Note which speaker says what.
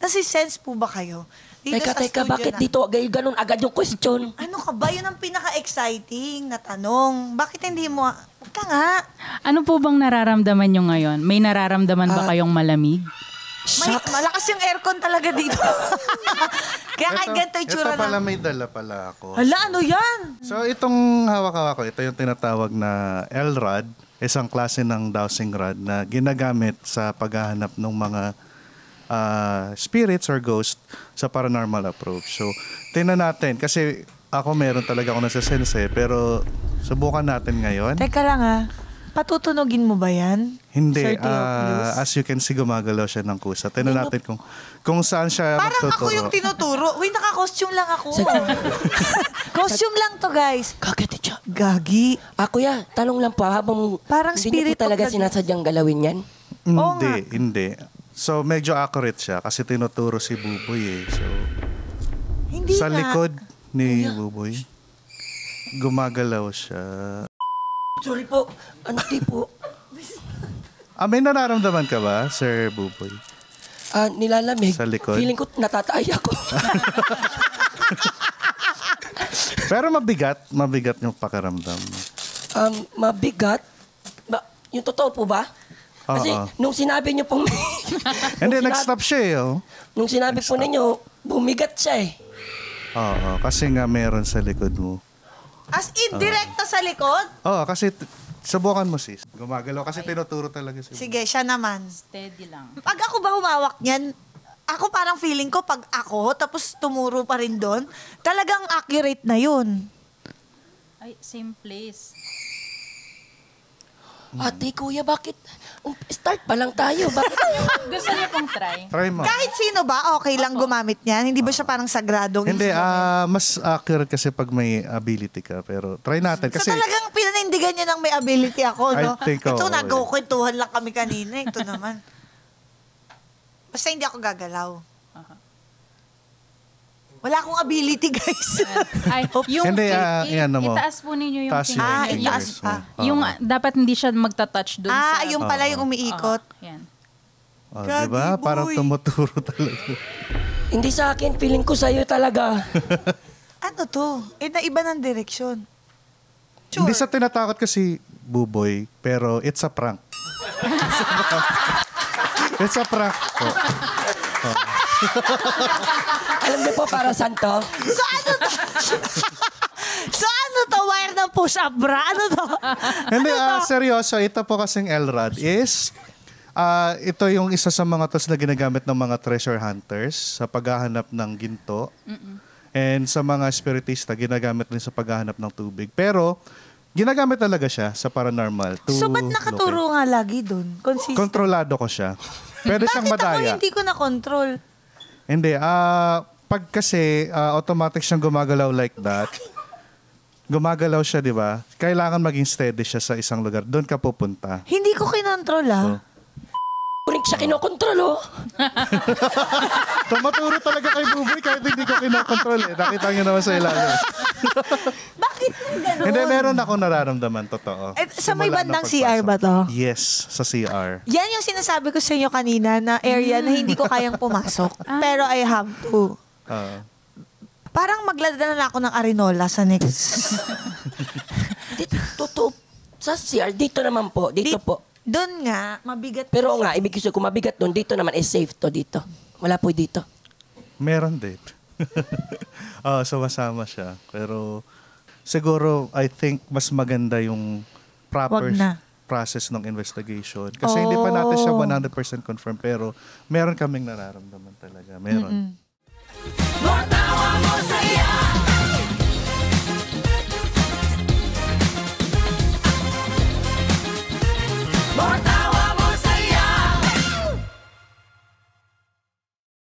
Speaker 1: Nasi-sense po ba kayo? Dito
Speaker 2: Teka, bakit dito ganun agad yung question?
Speaker 1: Ano ka ba? Yun ang pinaka-exciting na tanong. Bakit hindi mo... Huwag ka nga.
Speaker 3: Ano po bang nararamdaman nyo ngayon? May nararamdaman ba kayong malamig?
Speaker 1: Malakas yung aircon talaga dito. Kaya kahit ganito itsura
Speaker 4: ito pala, may dala pala ako.
Speaker 1: Hala, ano yan?
Speaker 4: So itong hawak-hawak ko, ito yung tinatawag na L-rod, isang klase ng dowsing rod na ginagamit sa paghahanap ng mga spirits or ghost sa paranormal approach. So, tingnan natin. Kasi ako meron talaga ako nasa-sense pero subukan natin ngayon.
Speaker 1: Teka lang patutunogin mo ba yan?
Speaker 4: Hindi.
Speaker 1: Sir Theophilus?
Speaker 4: As you can see, gumagalaw siya ng kusa. Tingnan natin kung saan siya
Speaker 1: Parang
Speaker 4: magtuturo.
Speaker 1: ako yung tinuturo. Uy, naka-costume lang ako. Costume lang to, guys.
Speaker 2: Kagati siya.
Speaker 1: Gagi.
Speaker 2: Kuya, tanong lang po, habang
Speaker 1: Parang
Speaker 2: hindi
Speaker 1: spirit
Speaker 2: niyo po talaga
Speaker 1: of the-
Speaker 2: sinasadyang galawin yan?
Speaker 1: Oo nga.
Speaker 4: Hindi. So, medyo accurate siya kasi tinuturo si Buboy So,
Speaker 1: Hindi
Speaker 4: sa
Speaker 1: nga.
Speaker 4: likod ni Buboy, gumagalaw siya.
Speaker 2: Sorry po, di po.
Speaker 4: May nararamdaman ka ba, Sir Buboy?
Speaker 2: Nilalamig.
Speaker 4: Sa likod?
Speaker 2: Feeling ko natatay ako.
Speaker 4: Pero mabigat yung pakiramdam.
Speaker 2: Mabigat? Yung totoo po ba? Kasi nung sinabi niyo pong...
Speaker 4: Hindi, nag-stop siya
Speaker 2: Nung sinabi po ninyo, bumigat siya
Speaker 4: Oo, kasi nga meron sa likod mo.
Speaker 1: As in, direkta sa likod?
Speaker 4: Kasi subukan mo sis. Gumagalaw kasi tinuturo talaga siya.
Speaker 1: Sige, siya naman.
Speaker 3: Steady lang.
Speaker 1: Pag ako ba humawak niyan, ako parang feeling ko pag ako, tapos tumuro pa rin doon, talagang accurate na yun.
Speaker 3: Ay, same place.
Speaker 2: Ate, kuya, bakit? Start pa lang tayo. Bakit?
Speaker 3: Gusto niyo pong try?
Speaker 4: Try mo.
Speaker 1: Kahit sino ba, okay lang gumamit niyan? Hindi ba siya parang sagradong
Speaker 4: Hindi,
Speaker 1: instrument?
Speaker 4: mas accurate kasi pag may ability ka. Pero try natin kasi...
Speaker 1: So talagang pinanindigan niya ng may ability ako, no?
Speaker 4: I think,
Speaker 1: Ito,
Speaker 4: oo,
Speaker 1: nagkukwentuhan lang kami kanina. Ito naman. Basta hindi ako gagalaw. Wala akong ability, guys.
Speaker 3: Ay, yung
Speaker 4: Hindi, ano mo.
Speaker 3: itaas po ninyo yung
Speaker 4: Taas yung
Speaker 3: finger.
Speaker 1: itaas
Speaker 4: fingers
Speaker 1: pa.
Speaker 4: mo.
Speaker 3: Yung dapat hindi siya magta-touch dun sa...
Speaker 1: Yung pala yung umiikot.
Speaker 3: Yan.
Speaker 4: Diba?
Speaker 1: Gagi,
Speaker 4: Parang
Speaker 1: boy.
Speaker 4: tumuturo talaga.
Speaker 2: Hindi sa akin, feeling ko sa'yo talaga.
Speaker 1: Ano to? Naiba ng direksyon. Sure.
Speaker 4: Hindi sa tinatakot kasi Buboy, pero it's a prank. It's a prank.
Speaker 2: Alam niyo po para saan to?
Speaker 1: So ano to? So ano to? Wire ng push-up bra? Ano to?
Speaker 4: Hindi, seryoso. Ito po kasing L-rod is... ito yung isa sa mga tools na ginagamit ng mga treasure hunters sa paghahanap ng ginto. And sa mga spiritista, ginagamit din sa paghahanap ng tubig. Pero, ginagamit talaga siya sa paranormal.
Speaker 1: So ba't nakaturo nga lagi doon? Consistent.
Speaker 4: Kontrolado ko siya. Pwede siyang
Speaker 1: Bakit ako
Speaker 4: madaya.
Speaker 1: hindi ko na-control?
Speaker 4: Hindi. Pag kasi automatic siyang gumagalaw like that, gumagalaw siya, di ba? Kailangan maging steady siya sa isang lugar. Doon ka pupunta.
Speaker 1: Hindi ko kinontrol
Speaker 2: Kuring siya kinokontrol,
Speaker 4: Tumaturo talaga kay Buboy kahit hindi ko kinokontrol Nakita niyo naman sa ilalim.
Speaker 1: Bakit yung ganun?
Speaker 4: Hindi, meron ako nararamdaman, totoo.
Speaker 1: Sa may
Speaker 4: Simula
Speaker 1: bandang
Speaker 4: nung
Speaker 1: CR ba to?
Speaker 4: Yes, sa CR.
Speaker 1: Yan yung sinasabi ko sa inyo kanina na area na hindi ko kayang pumasok. Pero I have to. Parang magladala na ako ng Arinola sa next.
Speaker 2: Totoo. Sa CR, dito naman po. Dito po.
Speaker 1: Doon nga, mabigat.
Speaker 2: Pero nga, ibig sabihin kung mabigat doon, dito naman is safe to dito. Wala po dito.
Speaker 4: Meron din. Sumasama siya. Pero siguro, I think, mas maganda yung proper
Speaker 1: Wag na.
Speaker 4: process ng investigation. Kasi hindi pa natin siya 100% confirm. Pero meron kaming nararamdaman talaga. Meron.
Speaker 5: Matawa mo saya.